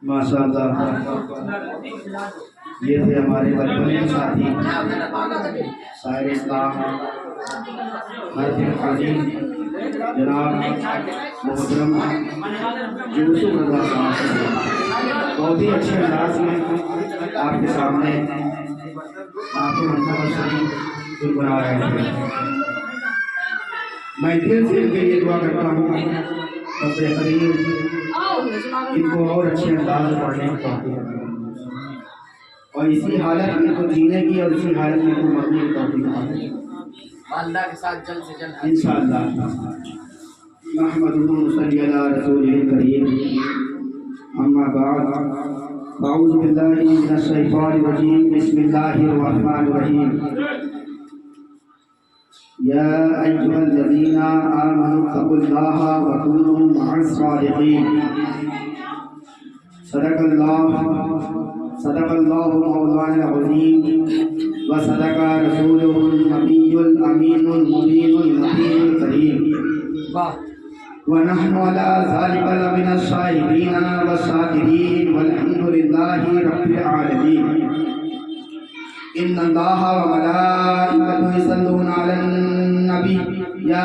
माशाअल्लाह ये थे हमारे बचपन के साथी शायर इस्लाम हाजी जनाब मोहतरम यूसुफ रज़ा साहब बहुत ही अच्छे अंदाज में आपके सामने आपके मंतखब गुनगुना रहे हैं। मैं दिल से इनके लिए दुआ करता हूँ रब करीम इनको और अच्छे अंदाज में पढ़ने की तौफीक अता फरमाए और इसी हालत में इनको जीने की और इसी हालत में इनको मरने की तौफीक अता फरमाए अल्लाह के साथ जल्द से जल्द इंशाअल्लाह। नहमदुहु व नसल्ली अला रसूलिल करीम अम्मा बाद अऊज़ु बिल्लाहि मिनश शैतानिर रजीम बिस्मिल्लाहिर रहमानिर रहीम या अय्युहल्लज़ीना आमनु तक़ुल्लाहा व कूनू मअस सादिक़ीन सदक़ल्लाहु मौलाना अज़ीम व सदक़ा रसूलुहुल नबियुल अमीनुल मुबीनुल नबीयुल करीम व नहनु अला ज़ालिका लमिनश शाहिदीन व शाकिरीन वल्हम्दुलिल्लाहि रब्बिल आलमीन। इन्नल्लाहा व मलाइकतहु यसल्लूना अलन नबी या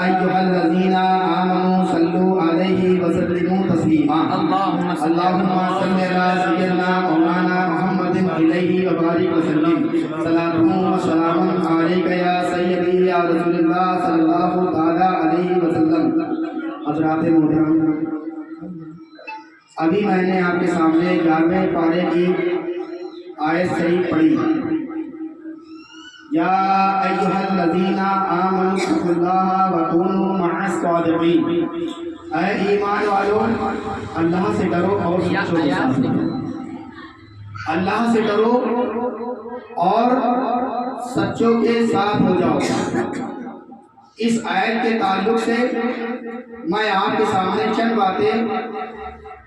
अय्युहल्लज़ीना आमनु सल्लु अलैहि व सल्लिमू तस्लीमा। अल्लाहुम्मा सल्लि अला सय्यिदिना मौलाना मुहम्मदिन अलैहि व बारिक व सल्लिम सलातुन व सलामुन अलैका या सय्यदी या रसूलल्लाह सल्लल्लाहु तआला अलैहि व सल्लम। हज़रात मोहतरम, अभी मैंने आपके सामने 11वें पारे की आयत शरीफ पढ़ी या अय्युहल्लज़ीना आमनु तक़ुल्लाहा व कूनू मअस सादिक़ीन। ऐ ईमान वालों, अल्लाह से डरो और सच्चों के साथ रहो। अल्लाह से डरो और सच्चों के साथ हो जाओ। इस आयत के ताल्लुक से मैं आपके सामने चंद बातें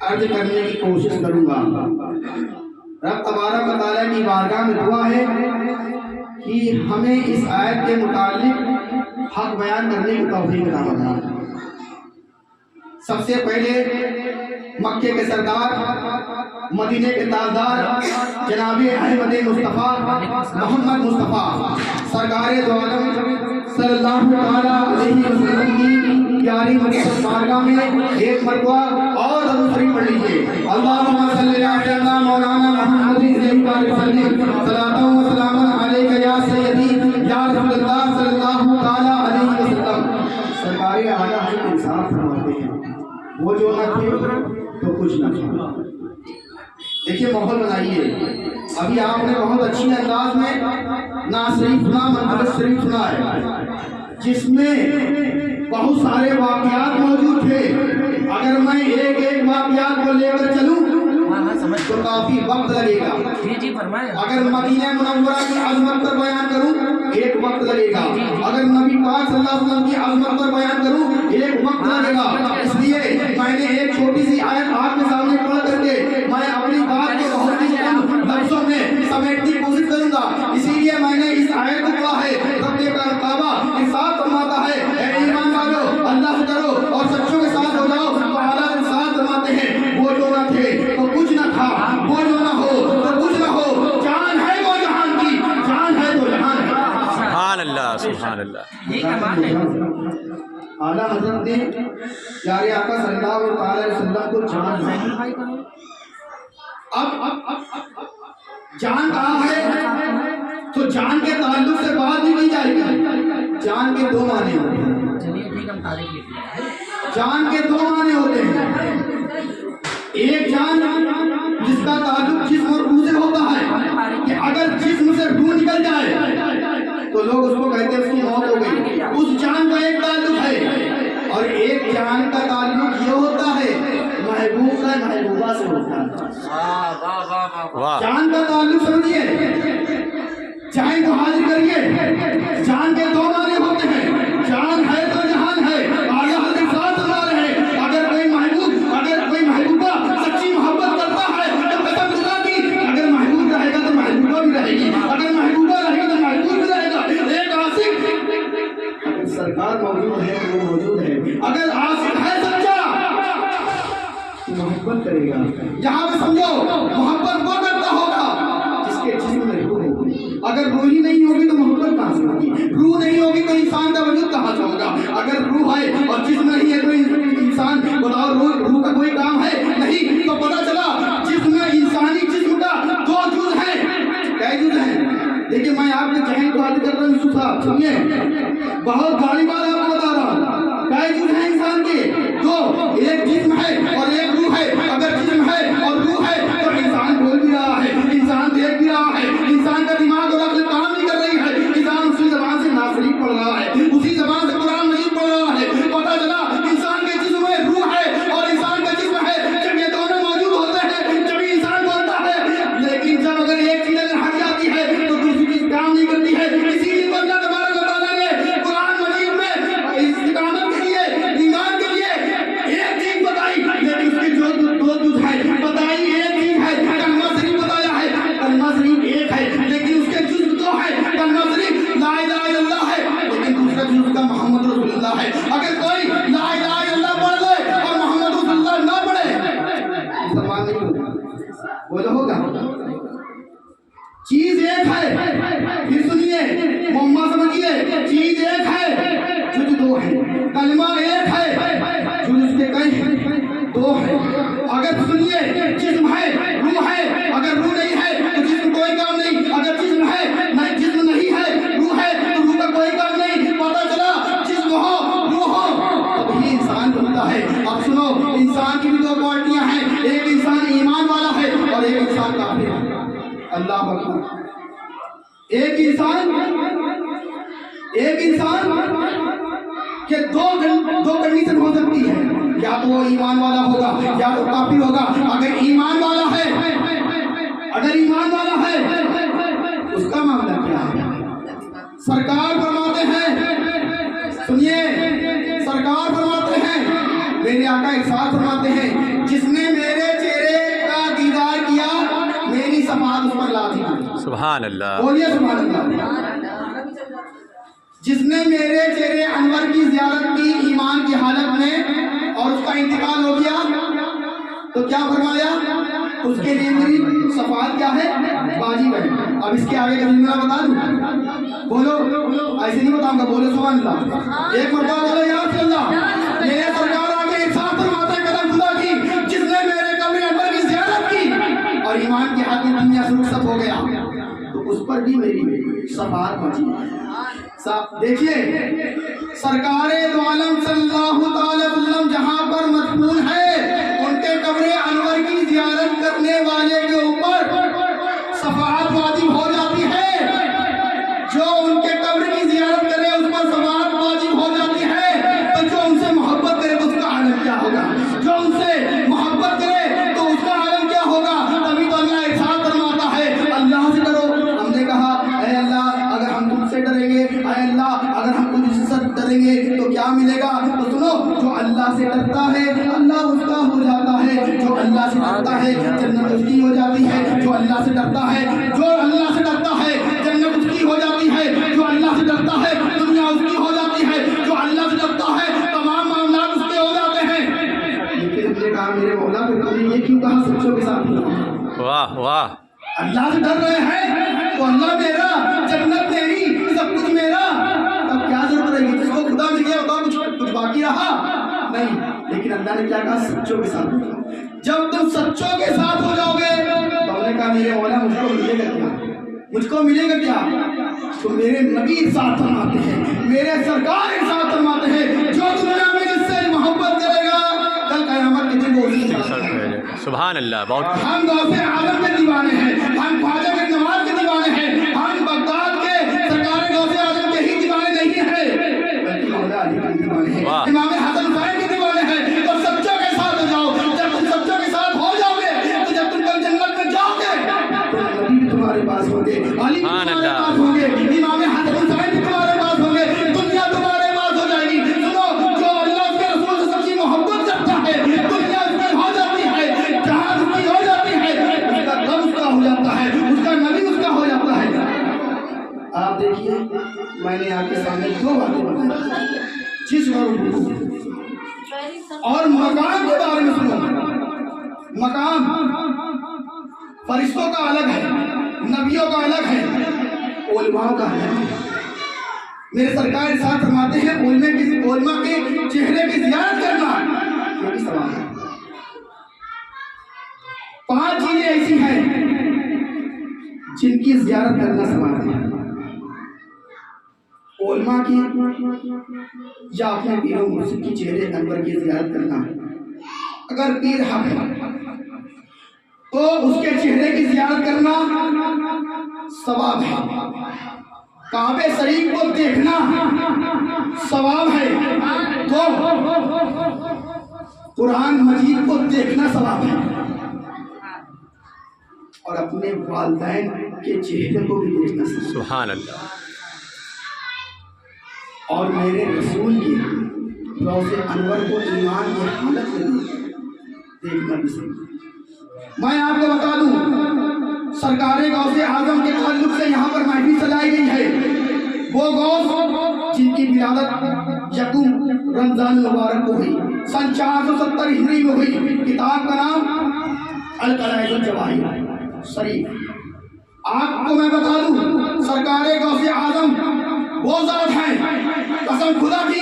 अर्ज करने की कोशिश करूंगा। रब तबारक व तआला की बारगाह में दुआ है कि हमें इस आयत के मुतालिक हक बयान करने की तौफीक अता फरमाए। सबसे पहले मक्के के सरदार मदीने के ताजदार जनाबे अहमद मुस्तफ़ा मोहम्मद मुस्तफ़ा सरकारे दो आलम सल्लल्लाहु अलैहि वसल्लम की प्यारी मदीना बारगाह में एक मरतबा और दुरूद शरीफ पढ़ लीजिए। अल्लाहुम्मा सल्लि अला मौलाना मुहम्मदिन सल्लल्लाहु व सलामुन अलैका या सय्यदी या रसूलल्लाह सल्लल्लाहु तआला अलैहि वसल्लम। सरकारे आला है इंसाफ फरमाते हैं, वो जो न थे तो कुछ न था। देखिए माहौल बनाइए। अभी आपने बहुत अच्छी अंदाज में ना शरीफ सुना, मंजर शरीफ सुना है जिसमें बहुत सारे वाक़यात मौजूद थे। अगर मैं एक एक वाक़यात को लेकर चलूं तो काफी वक्त लगेगा। अगर मदीना मुनव्वरा की अज़मत पर बयान करूं एक वक्त लगेगा। अगर नबी पाक सल्लल्लाहु अलैहि वसल्लम की अज़मत पर बयान करूं एक वक्त लगेगा। इसलिए मैंने एक छोटी सी आयत आपके सामने पढ़ करके मैं अपनी बात को बहुत ही कम लफ्ज़ों में समेटने की कोशिश करूंगा। इसीलिए मैंने इस आयत को कहा है रब्बे का काबा के साथ फरमाता है ऐ ईमान वालों, अल्लाह से डरो और सच्चों के साथ हो जाओ। तो आला के साथ फरमाते हैं वो जो न थे तो कुछ न था, वो जो न हो तो कुछ न हो। जान है वो जहान की, जान है तो जहान है। सुभान अल्लाह, सुभान अल्लाह। आला हज़रत ने प्यारे आका सल्लल्लाहु अलैहि वसल्लम को जान है। अब जान कहा है तो जान के ताल्लुक से बात भी की जाएगी। जान के दो माने होते हैं। जान के दो माने होते हैं। एक जान जिसका ताल्लुक जिस्म और रूह से होता है कि अगर जिस्म से रूह निकल जाए तो लोग उसको कहते हैं उसकी मौत हो गई। उस जान का एक ताल्लुक है। और एक जान का ताल्लुक ये होता है महबूब का महबूबा से होता है। जान का ताल्लुक समझिए, चाहे तो हाजिर करिए। जान के दो माने होते हैं, जान है तो जहान है। आला हज़रत साथ बता रहे हैं अगर कोई महबूब, अगर कोई महबूबा सच्ची मोहब्बत करता है तो कसम खुदा की अगर महबूब रहेगा तो महबूबा भी रहेगी, अगर महबूबा रहेगा तो महबूब भी रहेगा। एक आशिक अगर सरकार मौजूद है तो वो मौजूद है। अगर आशिक है सच्चा तो मोहब्बत करेगा। जहाँ यहाँ पे समझो मोहब्बत वो करता होगा जिसके जिस्म में रूह होगी। अगर रूह ही नहीं होगी तो मोहब्बत कहाँ से होगी? रूह नहीं होगी तो इंसान का वजूद कहाँ से होगा? अगर रूह है और जिस्म नहीं है तो इंसान, बताओ रूह का कोई काम है? नहीं। तो पता चला जिस्म, इंसानी जिस्म का दो जुज़ है। क्या जुज़ है? देखिए मैं आपके जहन को याद कर रहा हूँ यूसुफ साहब, सुनिए बहुत बड़ी बात आपको बता रहा हूँ। क्या जुज़ है इंसान के? दो, एक जिस्म है और एक रूह है। अगर जिस्म है और रूह है तो इंसान बोल भी रहा है, इंसान देख भी रहा है, इंसान का दिमाग और अक्ल काम नहीं कर रही है, इंसान उसी जबान से नासरीफ पढ़ रहा है, उसी जबान से कुरान नहीं पढ़ रहा है। पता चला इंसान के जिस्म में रूह है और इंसान का जिस्म है। जब ये दोनों मौजूद होते हैं जब इंसान बोलता है, लेकिन जब अगर एक चीज अगर हट जाती है तो दूसरी चीज काम नहीं करती है। इसीलिए अल्लाह तबारक व तआला ने कुरान मजीद में इस्तिकामत के लिए, ईमान के लिए एक चीज बताई, लेकिन उसके जो दो जुज़ है बताई। एक चीज है कलमा शरीफ बताया है, कलमा शरीफ एक है लेकिन उसके जुज़ दो है। कलमा शरीफ ला इलाहा इल्लल्लाह है लेकिन दूसरा जुज़ उसका मोहम्मद रसूलुल्लाह है। अगर कोई ला इलाहा इल्लल्लाह पढ़ ले और मोहम्मद रसूलुल्लाह ना पढ़े मुसलमान नहीं होगा। वो जो होगा चीज एक है, फिर सुनिए मोहम्मद समझिए, चीज एक है जुज़ दो है। कलमा एक है जुज़ उसके कई दो है। अगर सुनिए जिस्म है, रूह है, अगर रूह नहीं है तो जिस्म कोई काम नहीं। अगर जिस्म है नहीं, जिस्म नहीं है, रूह है तो रूह का कोई काम नहीं। पता चला जिस्म हो रूह हो तभी इंसान बनता है। अब सुनो इंसान की भी दो क्वालिटियां हैं, एक इंसान ईमान वाला है और एक इंसान काफिर है। अल्लाह अकबर। एक इंसान के दो कंडीशन हो सकती है, या तो वो ईमान वाला होगा या तो काफिर होगा। अगर ईमान वाला है उसका मामला क्या है? सरकार फरमाते हैं, सुनिए सरकार फरमाते हैं, मेरे आका इरशाद फरमाते हैं, जिसने मेरे चेहरे का दीदार किया मेरी समात उस पर लाज़िम है। सुभान अल्लाह, बोलिए सुभान अल्लाह। जिसने मेरे चेहरे अनवर की ज़ियारत की ईमान की हालत में और उसका इंतकाल हो गया तो क्या फरमाया? उसके लिए मेरी शफाअत क्या है? वाजिब है। अब इसके आगे का जुमला बता दूं? बोलो, ऐसे नहीं बताऊंगा, बोलो सुभान अल्लाह। एक मरतबा बोलो या रसूल अल्लाह। मेरे सरकार आके इरशाद फरमाते हैं कदम खुदा की, जिसने मेरे कब्र अनवर की ज़ियारत की और ईमान की हालत में दुनिया से रुखसत हो गया तो उस पर भी मेरी शफाअत वाजिब है। देखिए सरकारे दो आलम सल्लल्लाहु अलैहि वसल्लम जहां पर मदफून है, उनके कब्र अनवर की ज़ियारत करने वाले के ऊपर शफाअत वाजिब हो जाती है। जो उनके कब्र की ज़ियारत करे उस पर शफाअत वाजिब हो जाती है। तो जो उनसे मोहब्बत करे तो उसका आलम क्या होगा? जो उनसे मोहब्बत करे तो उसका आलम क्या होगा? तभी तो अल्लाह इरशाद फरमाता है, अल्लाह से डरो। हमने कहा ऐ अल्लाह अगर हम तुमसे डरेंगे, ऐ अल्लाह अगर हम तुझसे डरेंगे तो क्या मिलेगा? तो सुनो, जो अल्लाह से डरता है अल्लाह उसका हो जाता है। जो अल्लाह से डरता है जन्नत उसकी हो जाती है। जो अल्लाह से डरता है, जो अल्लाह से डरता है जन्नत उसकी हो जाती है। जो अल्लाह से डरता है दुनिया उसकी हो जाती है। जो अल्लाह से डरता है तमाम मामला उसके हो जाते हैं। लेकिन हमने कहा मेरे मौला फिर ये क्यों कहा सच्चों के साथ? वाह वाह। अल्लाह से डर रहे हैं तो अल्लाह मेरा, जन्नत मेरी, सब कुछ मेरा, तब क्या जरूरत रहेगी? जिसको खुदा मिल गया होगा कुछ बाकी रहा नहीं। लेकिन अल्लाह ने क्या कहा? सच्चों के साथ। जब तुम सच्चों के साथ हो जाओगे तो हमने कहा मेरे मौला मुझको मिलेगा क्या? मुझको मिलेगा क्या? तो मेरे नबी साथ फरमाते हैं, मेरे सरकार साथ फरमाते हैं, जो दुनिया में जिससे मोहब्बत करेगा कल क़यामत के दिन वो उसी के साथ है। सुभान अल्लाह। बहुत हम गौसे आजम के दीवाने हैं, हम ख्वाजा के नवाज के दीवाने हैं, हम बगदाद के सरकार गौसे आजम के ही दीवाने नहीं हैं, बल्कि मौला अली के दीवाने हैं, इमाम हसन हुसैन के दीवाने हैं। तो सच्चों के साथ हो जाओ। जब तुम सच्चों के साथ हो जाओगे तो जब तुम कल जन्नत में जाओगे तो नबी भी तुम्हारे पास होंगे, अली भी तुम्हारे पास होंगे, इमाम हसन हुसैन भी तुम्हारे पास होंगे, दुनिया तुम्हारे पास हो जाएगी। सुनो, जो अल्लाह के रसूल से सच्ची मोहब्बत करता है दुनिया उसकी हो जाती है, जहां उसकी हो जाती है, उसका गम उसका हो जाता है, उसका नबी उसका हो जाता है। आप देखिए मैंने आपके सामने दो बातें बताई, जिस्म और मकाम के बारे में सुनो। मकाम فرشتوں کا الگ ہے، نبیوں کا الگ ہے، علماء کا الگ ہے۔ میرے سرکار ارشاد فرماتے ہیں علماء کے چہرے کی زیارت کرنا یہ بھی ثواب ہے۔ 5 چیزیں ایسی ہیں جن کی زیارت کرنا ثواب ہے، علماء کی یا اپنے پیر و مرشد کی چہرے انور کی زیارت کرنا۔ اگر پیر حق ہے تو اس کے چہرے کی زیارت کرنا ثواب ہے، کعبہ شریف کو دیکھنا ثواب ہے، تو قرآن مجید کو دیکھنا ثواب ہے، اور اپنے والدین کے چہرے کو بھی دیکھنا ثواب ہے۔ سبحان اللہ۔ اور میرے رسول کی روضہ انور کو ایمان کی حالت میں دیکھنا بھی ثواب ہے۔ میں آپ کو بتا دوں، سرکار غوث اعظم کے تعلق سے یہاں پر محفل سجائی گئی ہے، وہ غوث جن کی ولادت یکم رمضان مبارک کو ہوئی، سن 470 ہجری میں ہوئی۔ کتاب کا نام القلائد الجواہر شریف۔ آپ کو میں بتا دوں، سرکار غوث اعظم وہ ذات ہیں، قسم خدا کی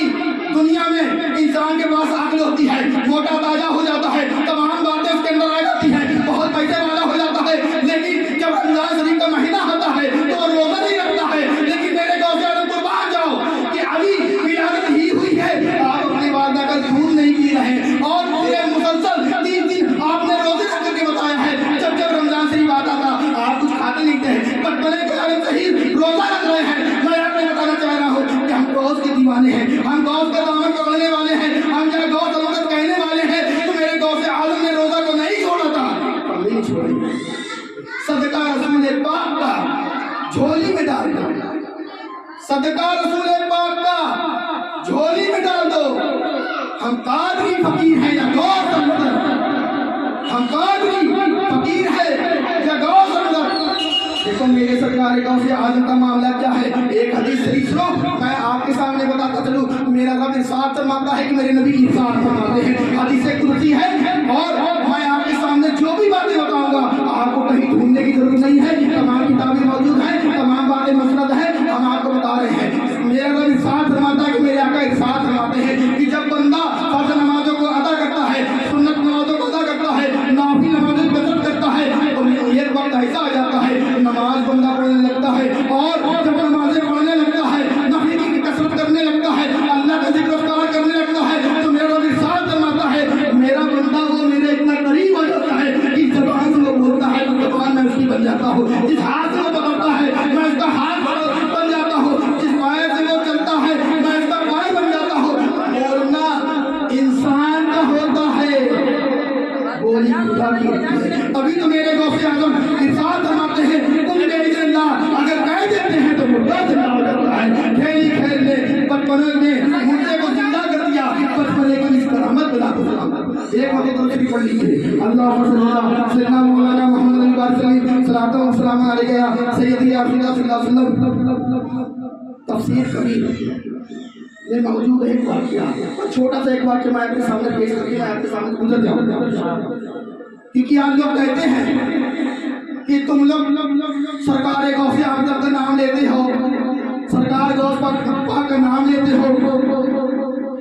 دنیا میں انسان کے پاس عقل ہوتی ہے، موٹا تازہ ہو جاتا ہے، تمام باتیں اس کے اندر آ جاتی ہیں، بہت پیسے والا ہو جاتا ہے، لیکن جب رمضان شریف کا مہینہ ہوتا ہے تو وہ روزہ نہیں رکھتا ہے۔ لیکن میرے غوث اعظم کو مان جاؤ کہ ابھی ولادت ہی ہوئی ہے، آپ اپنی والدہ کا دودھ نہیں پی رہے، اور پورے مسلسل 3 دن آپ نے روزے رکھ کر کے بتایا ہے۔ جب جب رمضان شریف آتا تھا آپ کچھ کھاتے نہیں تھے، بچپنے کے عالم صحیح روزہ رکھ رہے ہیں۔ میں آپ کو بتانا چاہ رہا ہوں کہ ہم غوث کے دیوانے ہیں، ہم غوث کا دامن پکڑنے والے ہیں، ہم جب غوث المدد کہنے والے ہیں، تو میرے غوث اعظم نے روزہ کو نہیں چھوڑا تھا، نہیں چھوڑیں گے۔ صدقہ رسول پاک کا جھولی میں ڈال دو، صدقہ رسول پاک کا جھولی میں ڈال دو۔ ہم قادری فقیر ہیں یا غوث المدد، ہم قادری فقیر ہیں یا غوث المدد۔ دیکھو میرے سرکار غوث اعظم کا معاملہ کیا ہے، ایک حدیث شریف سنو، میں آپ کے سامنے بتاتا چلوں۔ میرا رب ارشاد فرماتا ہے کہ میرے نبی ارشاد فرماتے ہیں، حدیث قدسی ہے، اور میں آپ کے سامنے جو بھی باتیں بتاؤں گا آپ کو کہیں ڈھونڈنے کی ضرورت نہیں ہے، تمام کتابیں موجود ہیں، تمام باتیں مسند ہیں، ہم آپ کو بتا رہے ہیں۔ میرا رب ارشاد فرماتا ہے کہ میرے آقا ارشاد فرماتے ہیں کہ جب بندہ فرض نمازوں کو ادا کرتا ہے، سنت نمازوں کو ادا کرتا ہے، نافل نمازوں کی کثرت کرتا ہے، تو یہ وقت ایسا آ جاتا ہے نماز بندہ پڑھنے لگتا ہے، اور جب نمازیں پڑھنے لگتا ہے، نفل کی کثرت کرنے لگتا ہے، اللہ کا ذکر اذکار کرنے لگتا ہے، تو میرا رب ارشاد فرماتا ہے میرا بندہ وہ میرے اتنا قریب ہو جاتا ہے کہ زبان سے وہ بولتا ہے تو زبان میں اس کی بن جاتا ہوں، جس ہاتھ سے وہ پکڑتا ہے میں اس کا ہاتھ بن جاتا ہوں، جس پائے سے وہ چلتا ہے میں اس کا پائے بن جاتا ہوں۔ بولنا انسان کا ہوتا ہے، بولی خدا کی ہوتی ہے۔ ابھی تو میرے غوث اعظم ارشاد فرماتے ہیں تم میری اللہ اگر کہہ دیتے ہیں تو مردہ زندہ ہو جاتا ہے۔ کھیل کھیل نے بچپنے نے مردے کو زندہ کر دیا، بچپنے کی اس کرامت بلا دو۔ ایک وقت تو بھی پڑھ لیجیے، اللہ سیدنا مولانا محمد علی بار سلیم صلاۃ و سلام علیہ یا سیدی یا رسول اللہ صلی اللہ علیہ وسلم۔ تفسیر کبیر میں موجود ہے ایک واقعہ، چھوٹا سا ایک واقعہ میں آپ کے سامنے پیش کر کے میں آپ کے سامنے گزر جاؤں، کیونکہ آپ لوگ کہتے ہیں کہ تم لوگ سرکار غوث اعظم کا نام لیتے ہو، سرکار غوث پاک کا نام لیتے ہو،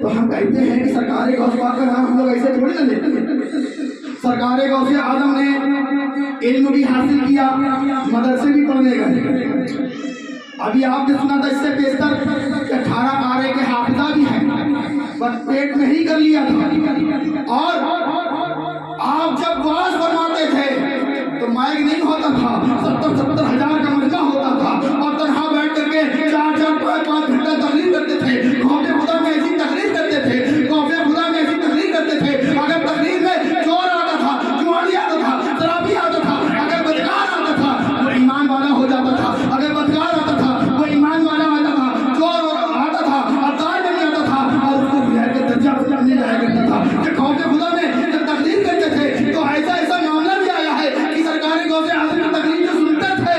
تو ہم کہتے ہیں کہ سرکار غوث پاک کا نام ہم لوگ ایسے تھوڑی نہ لیتے ہیں۔ سرکار غوث اعظم نے علم بھی حاصل کیا، مدرسے بھی پڑھنے گئے۔ ابھی آپ نے سنا تھا اس سے بیشتر 18 پارے کے حافظہ بھی ہیں، بس پیٹ میں ہی کر لیا تھا۔ اور آپ جب واعظ فرماتے تھے تو مائک نہیں ہوتا تھا، 70 ہزار کا مجمع ہوتا تھا، اور تنہا بیٹھ کر کے 4-5 گھنٹہ تقریر کرتے تھے، خوف خدا میں ایسی تقریر کرتے تھے، خوف خدا میں ایسی تقریر کرتے تھے۔ اگر تقریر میں چور آتا تھا، جوانی آتا تھا، شرابی آتا تھا، اگر بدکار آتا تھا وہ ایمان والا ہو جاتا تھا، اگر بدکار آتا تھا وہ ایمان والا آتا تھا، چور آتا تھا عطار بن جاتا تھا، اور اس کو بغیر کے درجہ نہیں جایا کرتا تھا۔ کہ خوف خدا میں جب تقریر کرتے تھے تو ایسا معاملہ بھی آیا ہے کہ سرکار غوث اعظم کی تقریر جو سنتے تھے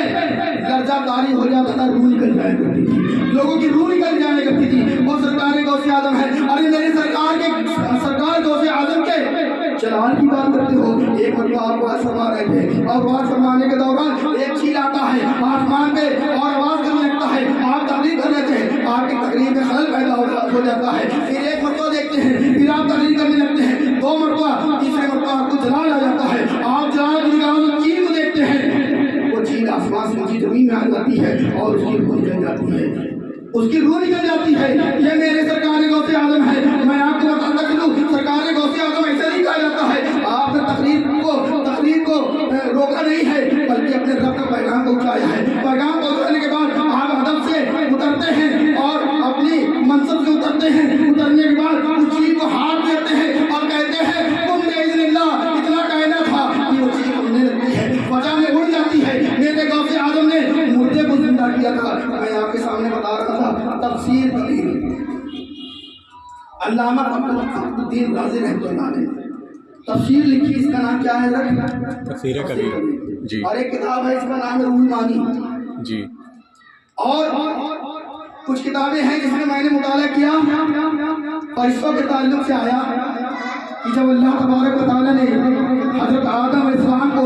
درجہ کاری ہو جاتا تھا، روح نکل جایا کرتی تھی، لوگوں کی روح نکل جایا کرتی تھی۔ وہ سرکار غوث اعظم ہے۔ ارے میرے سرکار غوث اعظم کے جلال کی بات کرتے ہو، ایک एक मरतबा आप आवाज फरमा रहे थे और आवाज फरमाने के दौरान एक चील आता है आसमान पे और आवाज करने लगता है, आप तकरीर कर रहे थे, आपकी तकरीर में खलल पैदा हो जाता है, फिर एक मरतबा देखते हैं, फिर आप तकरीर करने लगते हैं, दो मरतबा, तीसरे मरतबा आपको जलाल आ जाता है, आप जलाल की निगाहों से चील को देखते हैं, वो चील आसमान से नीचे जमीन में आ जाती है और उसकी रूह निकल जाती है, उसकी रूह निकल जाती है। ये मेरे सरकार गौसे आजम है। मैं आपको बताता चलूं, सरकार गौसे आजम ऐसा नहीं कहा जाता है। आपने तकरीर को रोका नहीं है, बल्कि अपने रब का पैगाम पहुंचाया है। पैगाम पहुंचाने के बाद आप अदब से उतरते हैं और अपनी मनसब से उतरते हैं। उतरने के बाद उस चीज को हाथ देते हैं और कहते हैं तुम बेइज़्निल्लाह, इतना कहना था कि वो चीज उड़ने लगती है, फजा में उड़ जाती है। मेरे गौसे आजम ने मुर्दे को जिंदा किया था। मैं आपके सामने बता रहा था तफसीर कबीर, अल्लामा फखरुद्दीन राज़ी रहमतुल्लाह ने तफसीर लिखी, इसका नाम क्या है? तफसीर कबीर जी। और एक किताब है, इसका नाम है रूहुल मानी जी। और कुछ किताबें हैं जिसमें मैंने मुताला किया, फरिश्तों के ताल्लुक से आया कि जब अल्लाह तबारक व तआला ने हज़रत आदम अलैहिस्सलाम को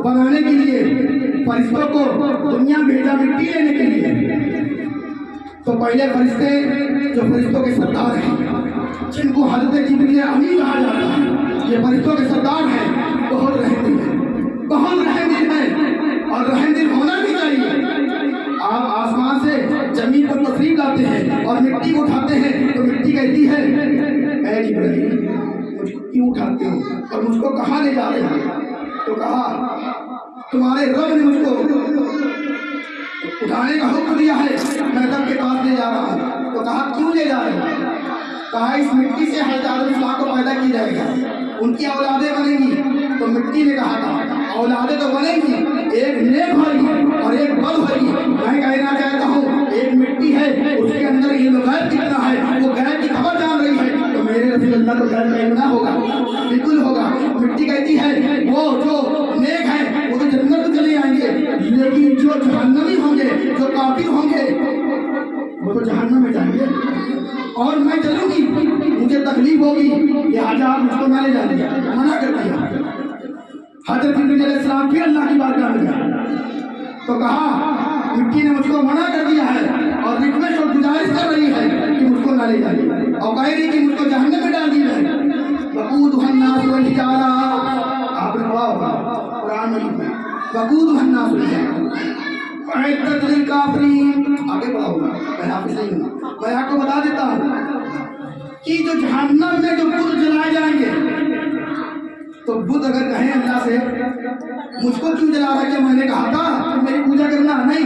बनाने के लिए फरिश्तों को दुनिया भेजा मिट्टी लेने के लिए, तो पहले फरिश्ते जो फरिश्तों के सरदार हैं, जिनको हज़रत जिब्रील अमीन कहा जाता है, ये फरिश्तों के सरदार हैं, बहुत रहमदिल हैं, बहुत रहमदिल हैं और रहमदिल होना भी चाहिए। आप आसमान से जमीन पर तशरीफ लाते हैं और मिट्टी को उठाते हैं, तो मिट्टी कहती है ऐ जिब्रील मुझको क्यों उठाते हो और मुझको कहाँ ले जा रहे हो? तो कहा तुम्हारे रब ने मुझको उठाने का हुक्म दिया है, मैं रब के पास ले जा रहा हूँ। तो कहा क्यों ले जा रहे हो? कहा इस मिट्टी से हज़रत आदम अलैहिस्सलाम को पैदा किया जाएगा, उनकी औलादें बनेंगी। तो मिट्टी ने कहा था औलादें तो बनेंगी, एक नेक भाई और एक बद भाई। मैं कहना चाहता हूँ एक मिट्टी है, उसके अंदर इल्म गैब कितना है, वो गैब की खबर जान रही है, तो मेरे रसूल अल्लाह को गैब का इल्म ना होगा? बिल्कुल होगा। मिट्टी कहती है वो जो नेक है वो तो जन्नत में चले आएंगे, लेकिन जो जहन्नमी होंगे, जो काफिर होंगे, वो तो जहन्नम में जाएंगे और मैं चलूंगी, मुझे तकलीफ होगी, लिहाजा आप मुझको ना ले जाइए। मना कर दिया। हज़रत जिब्रील अलैहिस्सलाम फिर अल्लाह की बारगाह में गया तो कहा मिट्टी ने मुझको मना कर दिया है और रिक्वेस्ट और गुजारिश कर रही है कि मुझको ना ले जाइए और कह रही कि मुझको जहन्नम में डाल दिया है। वक़ूदुहन नास वल हिजारा, आपने पढ़ा होगा कुरान में, वक़ूदुहन नास वल हिजारा उइद्दत लिल काफिरीन, आगे पढ़ा होगा, मैं हाफिज़ नहीं हूँ। मैं आपको बता देता हूँ कि जो जहन्नम में जो बुत जलाए जाएंगे, तो बुद्ध अगर कहें अल्लाह से मुझको क्यों जला रहा है, क्या मैंने कहा था मेरी पूजा करना? नहीं,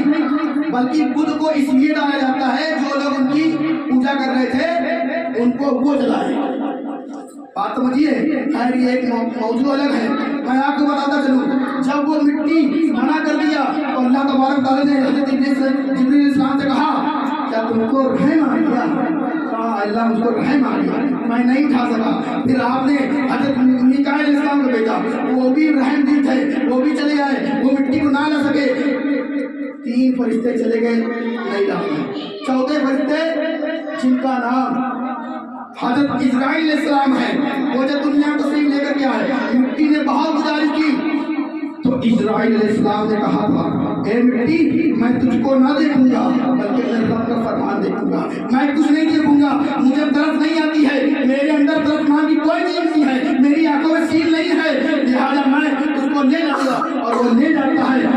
बल्कि बुद्ध को इसलिए डाला जाता है जो लोग उनकी पूजा कर रहे थे उनको वो जलाए। बात समझिए। खैर ये एक मौजूद अलग है। मैं आपको बताता चलूँ, जब वो मिट्टी मना कर दिया तो अल्लाह तबारक तआला ने हज़रत जिब्रील अलैहिस्सलाम से कहा क्या तुमको रहम आ गया? कहा अल्लाह मुझको रहम आ गया, मैं नहीं उठा सका। फिर आपने हज़रत मीकाईल अलैहिस्सलाम को भेजा, वो भी रहमदिल थे, वो भी चले आए, वो मिट्टी को ना ला सके। 3 फरिश्ते चले गए, नहीं ला सके। चौथे फरिश्ते जिनका नाम हज़रत इस्राईल अलैहिस्सलाम है, वो जब दुनिया में तस्लीम लेकर के आए, मिट्टी ने बहुत गुजारिश की तो इस्राईल अलैहिस्सलाम ने कहा था ए मिट्टी मैं तुझको ना देखूंगा बल्कि मेरे रब का फरमान देखूंगा, मैं कुछ नहीं देखूंगा, मुझे तरफ नहीं आती है, मेरे अंदर तरफ मां की कोई चीज नहीं है, मेरी आंखों में सील नहीं है, लिहाजा मैं उसको ले जाऊंगा। और वो ले जाता है